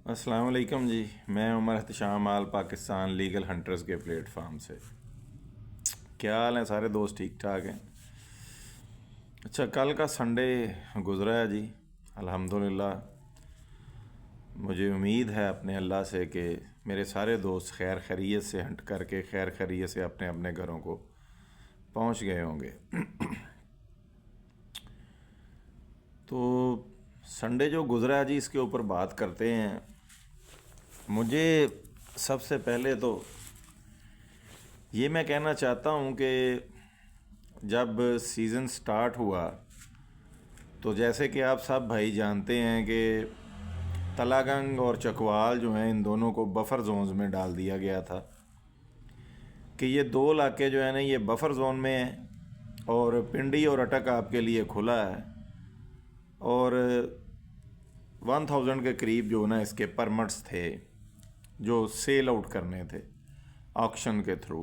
अस्सलाम वालेकुम जी। मैं उमर एहतशाम आल पाकिस्तान लीगल हंटर्स के प्लेटफार्म से। क्या हाल है? सारे दोस्त ठीक ठाक हैं? अच्छा, कल का संडे गुज़रा है जी, अल्हम्दुलिल्लाह। मुझे उम्मीद है अपने अल्लाह से कि मेरे सारे दोस्त खैर खैरियत से हंट करके खैर खैरियत से अपने अपने घरों को पहुंच गए होंगे। तो संडे जो गुज़रा है जी, इसके ऊपर बात करते हैं। मुझे सबसे पहले तो ये मैं कहना चाहता हूँ कि जब सीज़न स्टार्ट हुआ तो जैसे कि आप सब भाई जानते हैं कि तलागंग और चकवाल जो हैं, इन दोनों को बफ़र जोन्स में डाल दिया गया था कि ये दो इलाके जो है ना, ये बफ़र जोन में हैं और पिंडी और अटक आपके लिए खुला है। और 1000 के करीब जो ना इसके परमिट्स थे जो सेल आउट करने थे ऑक्शन के थ्रू।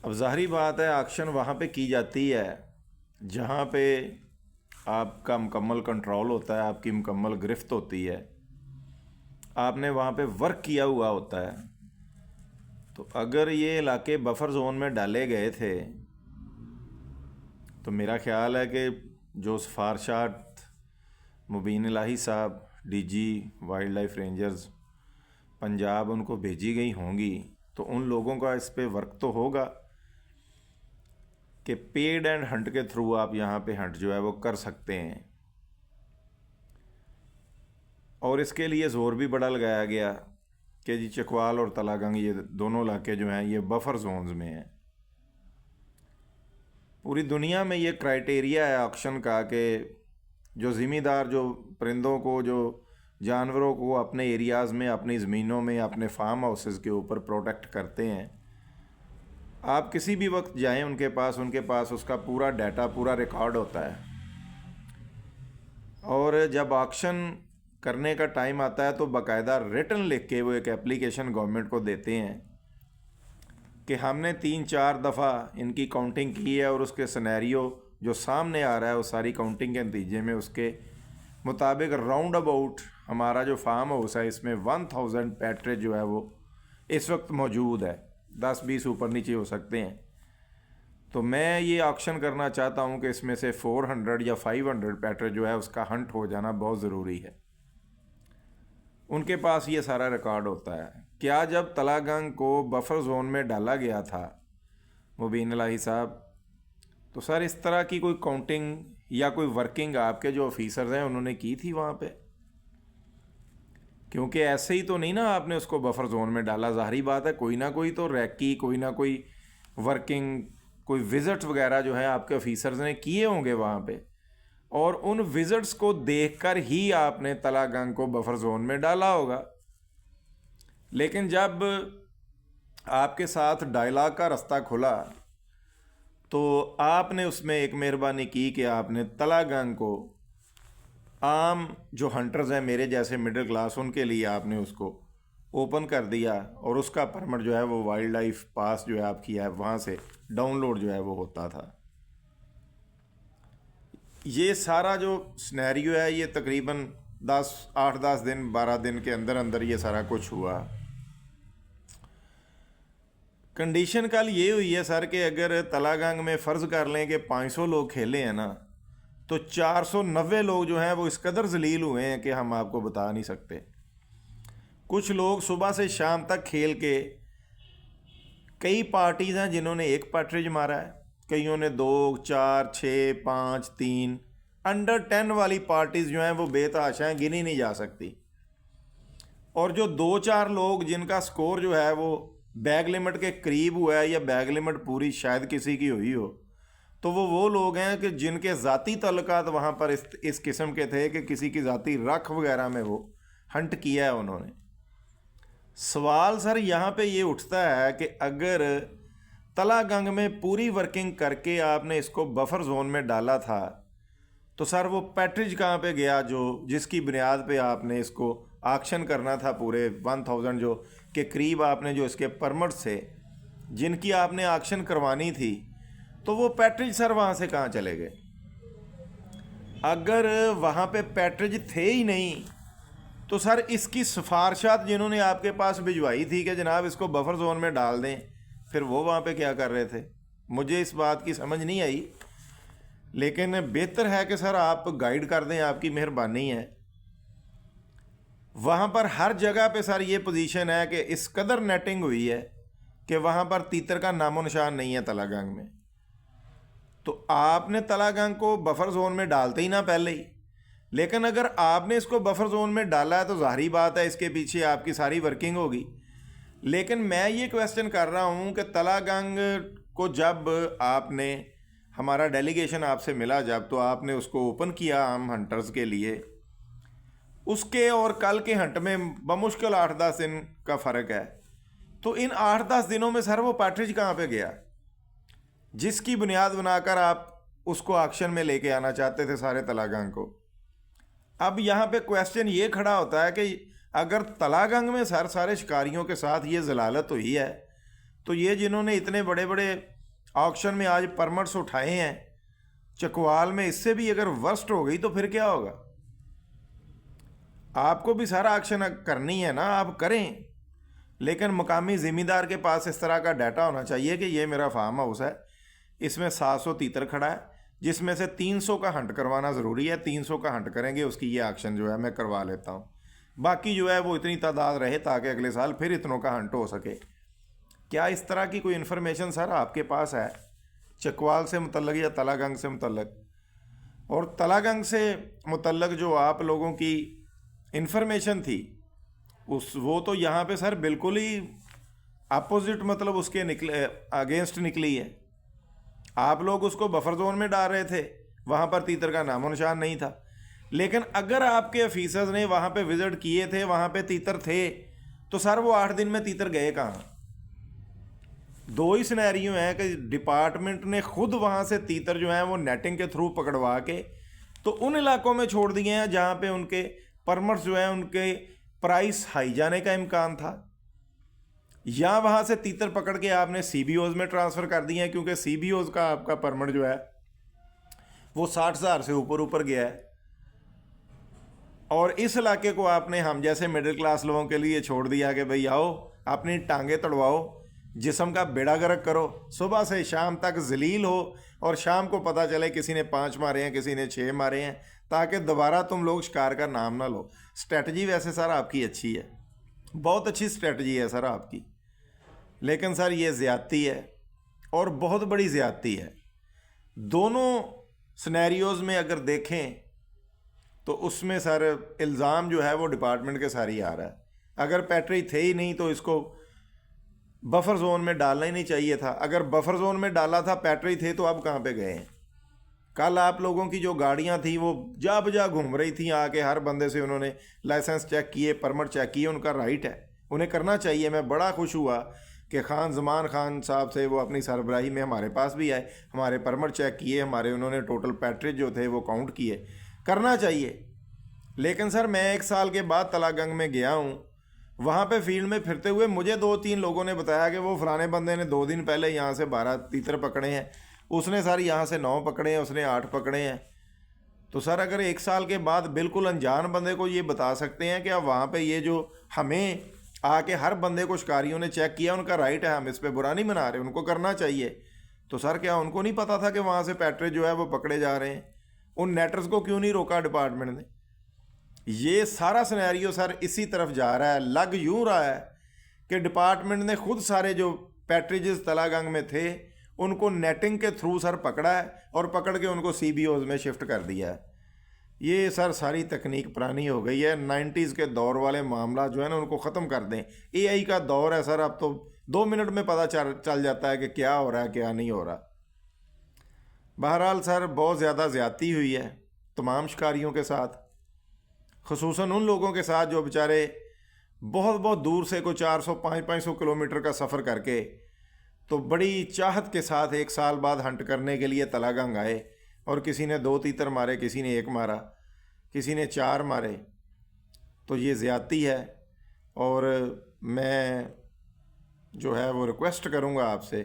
अब ज़ाहिरी बात है, ऑक्शन वहाँ पे की जाती है जहाँ पे आपका मुकम्मल कंट्रोल होता है, आपकी मुकम्मल गिरफ्त होती है, आपने वहाँ पे वर्क किया हुआ होता है। तो अगर ये इलाके बफर जोन में डाले गए थे तो मेरा ख्याल है कि जो सिफारशात मुबीन इलाही साहब, DG wild life rangers Punjab, उनको भेजी गई होंगी, तो उन लोगों का इस पे वर्क तो होगा कि पेड एंड हंट के थ्रू आप यहाँ पे हंट जो है वो कर सकते हैं। और इसके लिए ज़ोर भी बड़ा लगाया गया कि जी चकवाल और तलागंग ये दोनों इलाके जो हैं ये बफर जोन्स में हैं। पूरी दुनिया में ये क्राइटेरिया है ऑक्शन का कि जो ज़िम्मेदार जो परिंदों को, जो जानवरों को अपने एरियाज़ में, अपनी ज़मीनों में, अपने फार्म हाउसेस के ऊपर प्रोटेक्ट करते हैं, आप किसी भी वक्त जाएं उनके पास उसका पूरा डाटा, पूरा रिकॉर्ड होता है। और जब ऑक्शन करने का टाइम आता है तो बाकायदा रिटन लिख के वो एक एप्लीकेशन गवर्नमेंट को देते हैं कि हमने 3-4 दफ़ा इनकी काउंटिंग की है और उसके सिनेरियो जो सामने आ रहा है, वो सारी काउंटिंग के नतीजे में उसके मुताबिक राउंड अबाउट हमारा जो फार्म हाउस है इसमें 1000 पैट्रेज जो है वो इस वक्त मौजूद है। 10-20 ऊपर नीचे हो सकते हैं। तो मैं ये ऑक्शन करना चाहता हूँ कि इसमें से 400 या 500 पैट्रेज जो है उसका हंट हो जाना बहुत ज़रूरी है। उनके पास ये सारा रिकॉर्ड होता है। क्या जब तलागंग को बफर जोन में डाला गया था मुबीन इलाही साहब, तो सर इस तरह की कोई काउंटिंग या कोई वर्किंग आपके जो ऑफिसर्स हैं उन्होंने की थी वहाँ पे? क्योंकि ऐसे ही तो नहीं ना आपने उसको बफर जोन में डाला। ज़ाहिरी बात है कोई ना कोई तो रैकी, कोई ना कोई वर्किंग, कोई विजिट वगैरह जो है आपके ऑफिसर्स ने किए होंगे वहाँ पे, और उन विजिट्स को देखकर ही आपने तलागंग को बफर जोन में डाला होगा। लेकिन जब आपके साथ डायलॉग का रास्ता खुला तो आपने उसमें एक मेहरबानी की कि आपने तलागंग को आम जो हंटर्स हैं मेरे जैसे मिडिल क्लास, उनके लिए आपने उसको ओपन कर दिया और उसका परमिट जो है वो वाइल्ड लाइफ पास जो है आपकी है वहाँ से डाउनलोड जो है वो होता था। ये सारा जो सिनेरियो है ये तकरीबन 8-10 दिन, 12 दिन के अंदर अंदर ये सारा कुछ हुआ। कंडीशन कल ये हुई है सर कि अगर तलागंग में फ़र्ज़ कर लें कि 500 लोग खेले हैं ना, तो 490 लोग जो हैं वो इस कदर जलील हुए हैं कि हम आपको बता नहीं सकते। कुछ लोग सुबह से शाम तक खेल के, कई पार्टीज़ हैं जिन्होंने एक पैट्रिज मारा है, कईयों ने 2, 4, 6, 5, 3, अंडर 10 वाली पार्टीज़ जो हैं वो बेतहाशा हैं, गिनी नहीं जा सकती। और जो 2-4 लोग जिनका स्कोर जो है वो बैग लिमिट के करीब हुआ है या बैग लिमिट पूरी शायद किसी की हुई हो, तो वो लोग हैं कि जिनके ज़ाती तल्लुकात वहाँ पर इस किस्म के थे कि किसी की ज़ाती रख वगैरह में वो हंट किया है उन्होंने। सवाल सर यहाँ पे ये उठता है कि अगर तलागंग में पूरी वर्किंग करके आपने इसको बफर जोन में डाला था, तो सर वो पैट्रिज कहाँ पे गया जो जिसकी बुनियाद पे आपने इसको ऑक्शन करना था? पूरे 1000 जो के करीब आपने जो इसके परमिट्स थे जिनकी आपने ऑक्शन करवानी थी, तो वो पैट्रिज सर वहाँ से कहाँ चले गए? अगर वहाँ पे पैट्रिज थे ही नहीं तो सर इसकी सिफारशात जिन्होंने आपके पास भिजवाई थी कि जनाब इसको बफर जोन में डाल दें, फिर वो वहाँ पे क्या कर रहे थे? मुझे इस बात की समझ नहीं आई। लेकिन बेहतर है कि सर आप गाइड कर दें, आपकी मेहरबानी है। वहाँ पर हर जगह पे सर ये पोजीशन है कि इस कदर नेटिंग हुई है कि वहाँ पर तीतर का नामो निशान नहीं है तलागंग में। तो आपने तलागंग को बफर जोन में डालते ही ना पहले ही। लेकिन अगर आपने इसको बफर जोन में डाला है तो जाहिर बात है इसके पीछे आपकी सारी वर्किंग होगी। लेकिन मैं ये क्वेश्चन कर रहा हूँ कि तलागंग को जब आपने, हमारा डेलीगेशन आपसे मिला जब, तो आपने उसको ओपन किया आम हंटर्स के लिए, उसके और कल के हंट में बमुश्किल 8-10 दिन का फ़र्क है। तो इन 8-10 दिनों में सर वो पैट्रिज कहाँ पे गया जिसकी बुनियाद बनाकर आप उसको ऑक्शन में लेके आना चाहते थे सारे तलागंग को? अब यहाँ पे क्वेश्चन ये खड़ा होता है कि अगर तलागंग में सर सारे शिकारियों के साथ ये जलालत हुई है तो ये जिन्होंने इतने बड़े बड़े ऑक्शन में आज परमिट्स उठाए हैं चकवाल में, इससे भी अगर वर्स्ट हो गई तो फिर क्या होगा? आपको भी सारा एक्शन करनी है ना, आप करें। लेकिन मुकामी ज़िम्मेदार के पास इस तरह का डाटा होना चाहिए कि ये मेरा फार्म हाउस है, इसमें 700 तीतर खड़ा है, जिसमें से 300 का हंट करवाना ज़रूरी है, 300 का हंट करेंगे, उसकी ये एक्शन जो है मैं करवा लेता हूँ। बाकी जो है वो इतनी तादाद रहे ताकि अगले साल फिर इतनों का हंट हो सके। क्या इस तरह की कोई इन्फॉर्मेशन सर आपके पास है चकवाल से मुतल्लक या तलागंग से मुतल्लक? और तलागंग से मुतल्लक जो आप लोगों की इन्फॉर्मेशन थी वो तो यहाँ पे सर बिल्कुल ही अपोजिट, मतलब उसके निकले अगेंस्ट निकली है। आप लोग उसको बफर जोन में डाल रहे थे, वहाँ पर तीतर का नामो निशान नहीं था। लेकिन अगर आपके ऑफिसर्स ने वहाँ पे विजिट किए थे, वहाँ पे तीतर थे, तो सर वो 8 दिन में तीतर गए कहाँ? 2 ही सिनेरियो हैं कि डिपार्टमेंट ने खुद वहाँ से तीतर जो हैं वो नेटिंग के थ्रू पकड़वा के तो उन इलाकों में छोड़ दिए हैं जहाँ पे उनके परमिट्स जो हैं उनके प्राइस हाई जाने का इम्कान था, या वहाँ से तीतर पकड़ के आपने CBOs में ट्रांसफ़र कर दिए हैं क्योंकि CBOs का आपका परमिट जो है वो 60,000 से ऊपर गया है। और इस इलाके को आपने हम जैसे मिडिल क्लास लोगों के लिए छोड़ दिया कि भाई आओ अपनी टांगे तड़वाओ, जिस्म का बेड़ा गर्क करो, सुबह से शाम तक जलील हो और शाम को पता चले किसी ने 5 मारे हैं, किसी ने 6 मारे हैं, ताकि दोबारा तुम लोग शिकार का नाम ना लो। स्ट्रेटजी वैसे सर आपकी अच्छी है, बहुत अच्छी स्ट्रेटजी है सर आपकी, लेकिन सर ये ज़्यादती है और बहुत बड़ी ज़्यादती है। दोनों सिनेरियोज़ में अगर देखें तो उसमें सर इल्ज़ाम जो है वो डिपार्टमेंट के सारी आ रहा है। अगर पैट्रिज थे ही नहीं तो इसको बफर जोन में डालना ही नहीं चाहिए था। अगर बफर जोन में डाला था, पैट्रिज थे, तो अब कहाँ पे गए हैं? कल आप लोगों की जो गाड़ियां थी वो जा बजा घूम रही थी, आके हर बंदे से उन्होंने लाइसेंस चेक किए, परमिट चेक किए, उनका राइट है, उन्हें करना चाहिए। मैं बड़ा खुश हुआ कि खान जमान खान साहब से वो अपनी सरबराही में हमारे पास भी आए, हमारे परमिट चेक किए, हमारे उन्होंने टोटल पैट्रिज जो थे वो काउंट किए, करना चाहिए। लेकिन सर मैं 1 साल के बाद तलागंग में गया हूँ, वहाँ पे फील्ड में फिरते हुए मुझे 2-3 लोगों ने बताया कि वो फलाने बंदे ने 2 दिन पहले यहाँ से 12 तीतर पकड़े हैं, उसने सर यहाँ से 9 पकड़े हैं, उसने 8 पकड़े हैं। तो सर अगर 1 साल के बाद बिल्कुल अनजान बंदे को ये बता सकते हैं कि अब वहाँ पे ये जो हमें आके हर बंदे को शिकारियों ने चेक किया, उनका राइट है, हम इस पर बुरा नहीं मना रहे, उनको करना चाहिए। तो सर क्या उनको नहीं पता था कि वहाँ से पैट्रिज जो है वो पकड़े जा रहे हैं? उन नेटर्स को क्यों नहीं रोका डिपार्टमेंट ने? ये सारा सिनेरियो सर इसी तरफ जा रहा है। लग यूं रहा है कि डिपार्टमेंट ने खुद सारे जो पैट्रिजेस तलागंग में थे उनको नेटिंग के थ्रू सर पकड़ा है और पकड़ के उनको CBOs में शिफ्ट कर दिया है। ये सर सारी तकनीक पुरानी हो गई है। 90s के दौर वाले मामला जो है ना उनको ख़त्म कर दें। AI का दौर है सर, अब तो 2 मिनट में पता चल जाता है कि क्या हो रहा है क्या नहीं हो रहा। बहरहाल सर बहुत ज़्यादा ज़्यादती हुई है तमाम शिकारियों के साथ, खुसूसन उन लोगों के साथ जो बेचारे बहुत बहुत दूर से कोई 400-500 किलोमीटर का सफ़र करके तो बड़ी चाहत के साथ 1 साल बाद हंट करने के लिए तलागंग आए, और किसी ने 2 तीतर मारे, किसी ने 1 मारा, किसी ने 4 मारे। तो ये ज़्यादती है। और मैं जो है वो रिक्वेस्ट करूँगा आपसे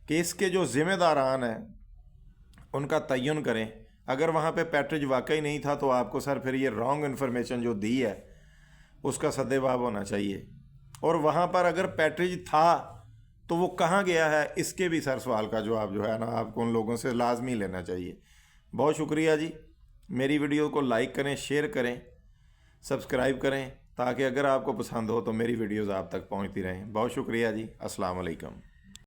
कि इसके जो ज़िम्मेदारान हैं उनका तयन करें। अगर वहाँ पे पैट्रिज वाकई नहीं था तो आपको सर फिर ये रॉन्ग इन्फॉर्मेशन जो दी है उसका सद्देबाब होना चाहिए। और वहाँ पर अगर पैट्रिज था तो वो कहाँ गया है, इसके भी सर सवाल का जवाब जो है ना आपको उन लोगों से लाजमी लेना चाहिए। बहुत शुक्रिया जी। मेरी वीडियो को लाइक करें, शेयर करें, सब्सक्राइब करें, ताकि अगर आपको पसंद हो तो मेरी वीडियोज़ आप तक पहुँचती रहें। बहुत शुक्रिया जी। अस्सलाम वालेकुम।